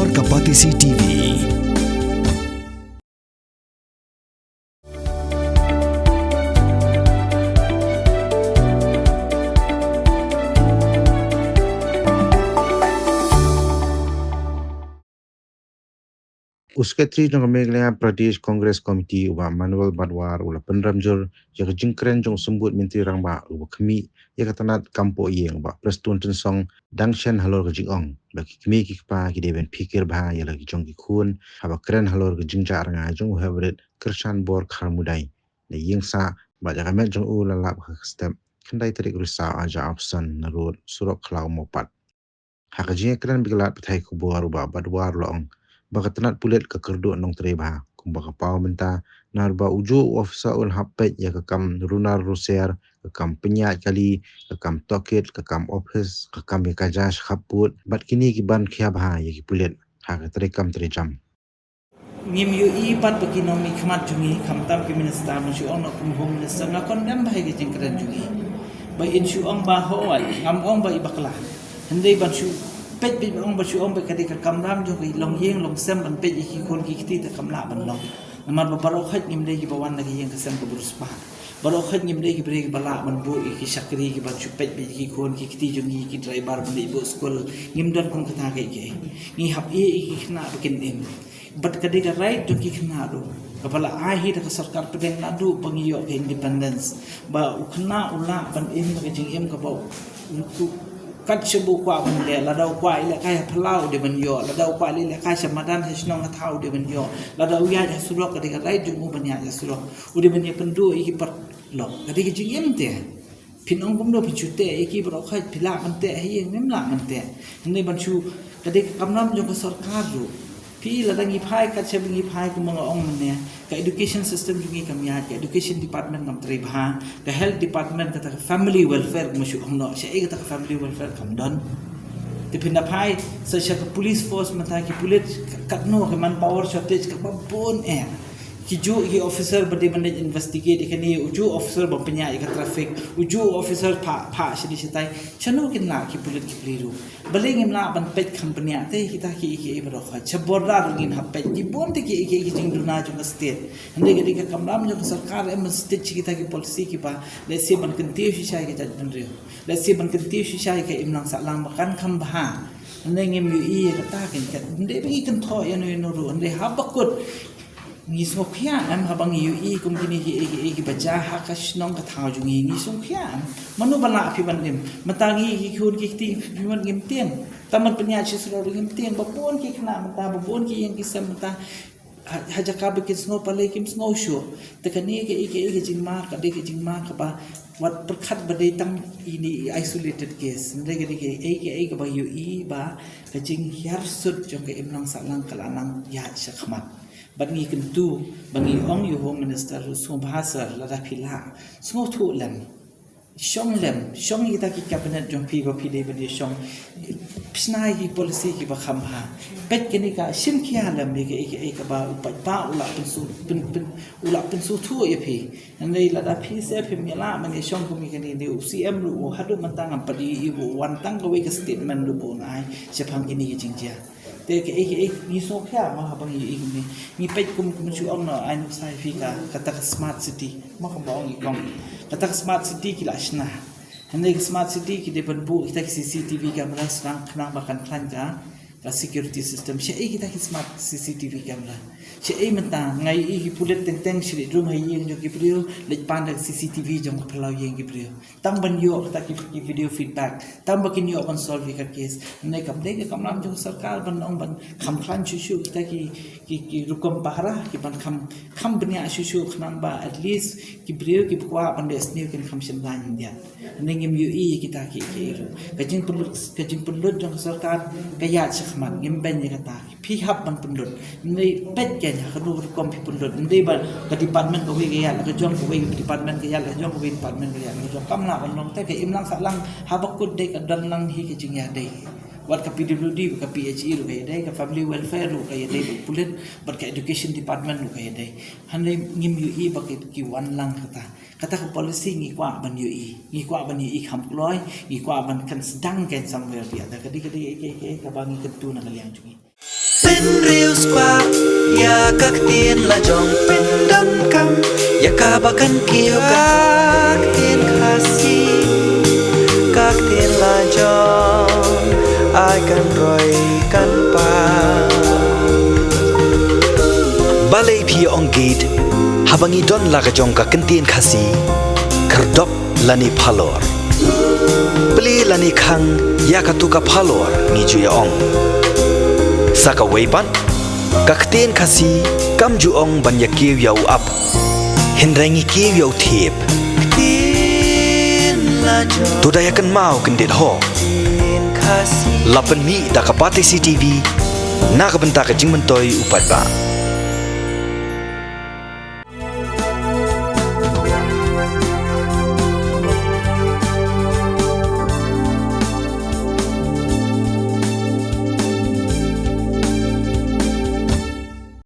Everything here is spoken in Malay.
Warga Mpcc TV. उसके त्रि जंग मेघालय प्रदेश कांग्रेस कमिटी उबा manual badwar ula Pynrem jur ya Jingkren jong sembut Myntri rangba uba kami ya Tnat kampo yeng ba prestun song dangshen halor ke Jong bagi kami ki pa ki deben pikir ba ya lagi jong ki khun haba kren halor ke jingja ranga jong favorite kersan bor kharmudai ne yengsa ba ja kamet jong ula lap step kendai terik risa aja option na road surok klau mopat haka Jingkren biglat pathai kubur uba badwar long baka Tnat pulet ke kerdu nong tereba kumbaka pau menta narba uju ofisa ul hapet ya kekam runar ruser kekam penyat kali kekam tokit kekam office kekam ya kajas khaput bat kini ki ban khia bha ya ki pulet ha ka terekam terejam ngim yu I pat ekonomi khamat jungi khamtam ki minister masyu ong nak home minister ngakon dam bahai ke Jingkren jungi ba insyu ong ba hoai ngam ong ba ibakla hendai ban syu pet bi ong ba syu ong ba kadika kamram jo ki long yeng long sem ban pet ki kon ki ti ta kamla ban long namar ba baro khat ngim dei ki bawan lagi yeng kesem ko burus pa baro khat ngim dei ki bre ki bala ban bu ki sakri ki ban syu pet bi ki kon ki ti jungi ki driver ban ibu school ngim don kong kata ke ngi hap ki khna bikin im but kadika right jo ki khna do kepala akhir ke sarkar pedeng nadu pengiyo ke independence ba ukna ula ban im ke jing im ke bau kat sebu kwa ban le la dau kwa ile kai phalau de ban yo la dau kwa ile kai samadan hasnong thau de ban yo la dau ya surok kadika right jo ban ya surok ude ban ya pendu iki par lo kadika jing im te pinong kum do pichute iki bro khai phila man te hi mem la man te ni ban chu kadika kamnam jo ke sarkar ru pi la dangi phai ka chebi phai ku mga ong mane ka education system jungi kamya ka education department kam tri bha ka health department ka family welfare mushu ong no she ka family welfare kam don tipinda phai sa ka police force mata ki police katno ka man power shortage ka bon ki ju ki officer bade manage investigate ikani uju officer ba penya ka traffic uju officer pha shidi sitai chano kin la ki pulit ki pliru baling imla ban pet company ate kita ki bro kha chaborda rungin hapet ki bon te ki jing duna jo state hande ke ka kamram jo sarkar em state kita ki policy ki ba let's say ban kanti shisha ki judgment reo let's say ban kanti shisha ki imlang sa lang makan kham ba hande ngem yu ka ta kin ka hande bi kan tho ya no ru hande habakut ngi sokhian am habang yu kum kini ki baca hakash nong ka thau jungi ngi sokhian manu bala phi ban nim matangi ki khun ki ti phi man ngim tiang taman penya chi sro ngim tiang babon ki khna mata babon ki yang ki sam mata haja ka be ki sno pale kim sno sho tekani ki jingma ka de ki jingma ka ba wat perkhat bade tang ini isolated case ndege ke ka ba yu ba ka jing hyar sut jong ke imlang salang kalanang ya shakmat bangi kentu bangi ong yu home minister so bahasa la da phila so thu lem shong kita ki cabinet jong phi ba phi de ba shong psnai ki policy ki ba kham ha pet ke ni ka sim khia lam ni ke ka ba pa ula pin su thu ye phi nei la da phi se phi mi la man shong ko mi ke ni UCM lu hadu matang am padi ibu wan tang ko we ka statement lu bo nai se phang ki ni jingja te ke ni so kya ma habang ni pet kum chu ong no ai sai fi ka kata smart city ma ko ba ong ikong kata smart city ki la shna hande smart city ki de ban bu kita CCTV camera sang khna ba kan khlan ka security system she kita ki smart CCTV camera she menta ngai ki pulet teng shri drum hai yeng jo ki prio le pan da CCTV jong phlau yeng ki prio tam ban yo ta ki video feedback tam ba kin yo ban solve ka case ne kam de kam nam jong sarkar ban ong ban kham khlan chu kita ki rukom pahara ki ban kham bnya chu khnan ba at least ki prio ki kwa ban de snew kin kham shin ban india ne ngim yu kita ki ka jing pulut jong sarkar ka ya khman ngim ben ni kata phi hab ban pulut nei pet ke ya kanu kom phi pulut nei ba ka department ko we ya ka jong ko we department ke ya la jong ko we department ke ya jong kam la ban long te ke imlang sa lang habakut de ka dan lang hi ke jing ya de wat ka PWD ka PHE lu ke de ka family welfare lu ke de pulit bat ka education department lu ke de han ngim yu ba ki wan lang kata ko policy ngi kwa ban yu kham kloi ngi kwa ban kan sedang kan somewhere dia ka di ka bangi ketu na kaliang jungi Pin riu spa ya các tiên là Jong pin đâm cam ya ka bakan kiêu các tiên khasi các tiên là Jong ai kan roi kan pa balai phi ong gate habangi don la ka Jong ka kan tiên khasi kerdop lani phalor beli lani khang ya ka tu ka phalor ngi ju ya ong saka weipan kakten khasi kam ju ong ban ya kiu yau up hinrangi kiu yau thep tu da yakan mau kendit ho lapan mi da ka pati CTV na ka benta ka jingmentoi upat ba